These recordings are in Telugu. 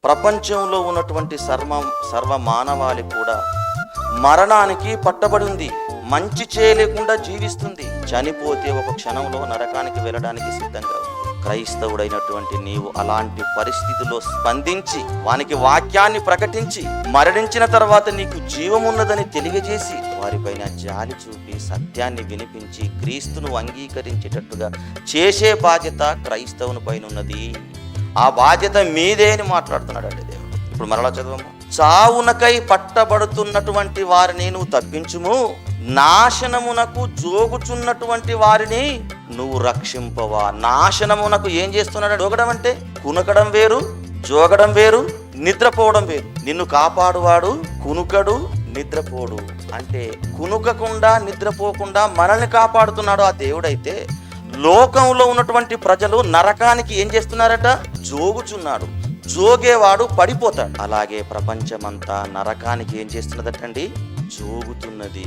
ప్రపంచంలో ఉన్నటువంటి సర్వ మానవాళి కూడా మరణానికి పట్టబడి ఉంది. మంచి చేయలేకుండా జీవిస్తుంది. చనిపోతే ఒక క్షణంలో నరకానికి వెళ్ళడానికి సిద్ధంగా ఉంది. క్రైస్తవుడైనటువంటి నీవు అలాంటి పరిస్థితిలో స్పందించి వానికి వాక్యాన్ని ప్రకటించి మరణించిన తర్వాత నీకు జీవమున్నదని తెలియజేసి వారిపైన జాలి చూపి సత్యాన్ని వినిపించి క్రీస్తును అంగీకరించేటట్టుగా చేసే బాధ్యత క్రైస్తవుని పైన ఉన్నది. ఆ బాధ్యత మీదే అని మాట్లాడుతున్నాడండి దేవుడు. ఇప్పుడు మరలా చదవము. చావునకై పట్టబడుతున్నటువంటి వారిని నువ్వు తప్పించుము, నాశనమునకు జోగుచున్నటువంటి వారిని నువ్వు రక్షింపవా. నాశనమునకు ఏం చేస్తున్నాడు? జోగడం అంటే కునకడం వేరు, జోగడం వేరు, నిద్రపోవడం వేరు. నిన్ను కాపాడువాడు కునుకడు, నిద్రపోడు. అంటే కునుకకుండా నిద్రపోకుండా మనల్ని కాపాడుతున్నాడు ఆ దేవుడైతే, లోకంలో ఉన్నటువంటి ప్రజలు నరకానికి ఏం చేస్తున్నారట? జోగుచున్నాడు. జోగేవాడు పడిపోతాడు. అలాగే ప్రపంచమంతా నరకానికి ఏం చేస్తున్నదటండి? జోగుతున్నది.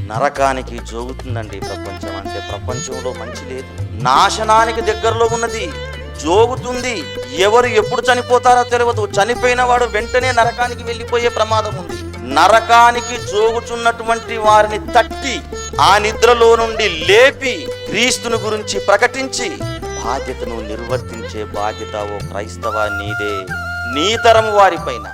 నరకానికి జోగుతుందండి ప్రపంచం. అంటే ప్రపంచంలో మంచి లేదు, నాశనానికి దగ్గరలో ఉన్నది, జోగుతుంది. ఎవరు ఎప్పుడు చనిపోతారో తెలియదు. చనిపోయిన వాడు వెంటనే నరకానికి వెళ్ళిపోయే ప్రమాదం ఉంది. నరకానికి జోగుచున్నటువంటి వారిని తట్టి ఆ నిద్రలో నుండి లేపి క్రీస్తుని గురించి ప్రకటించి బాధ్యతను నిర్వర్తించే బాధ్యత ఓ క్రైస్తవ నీదే. నీ తరం వారిపైన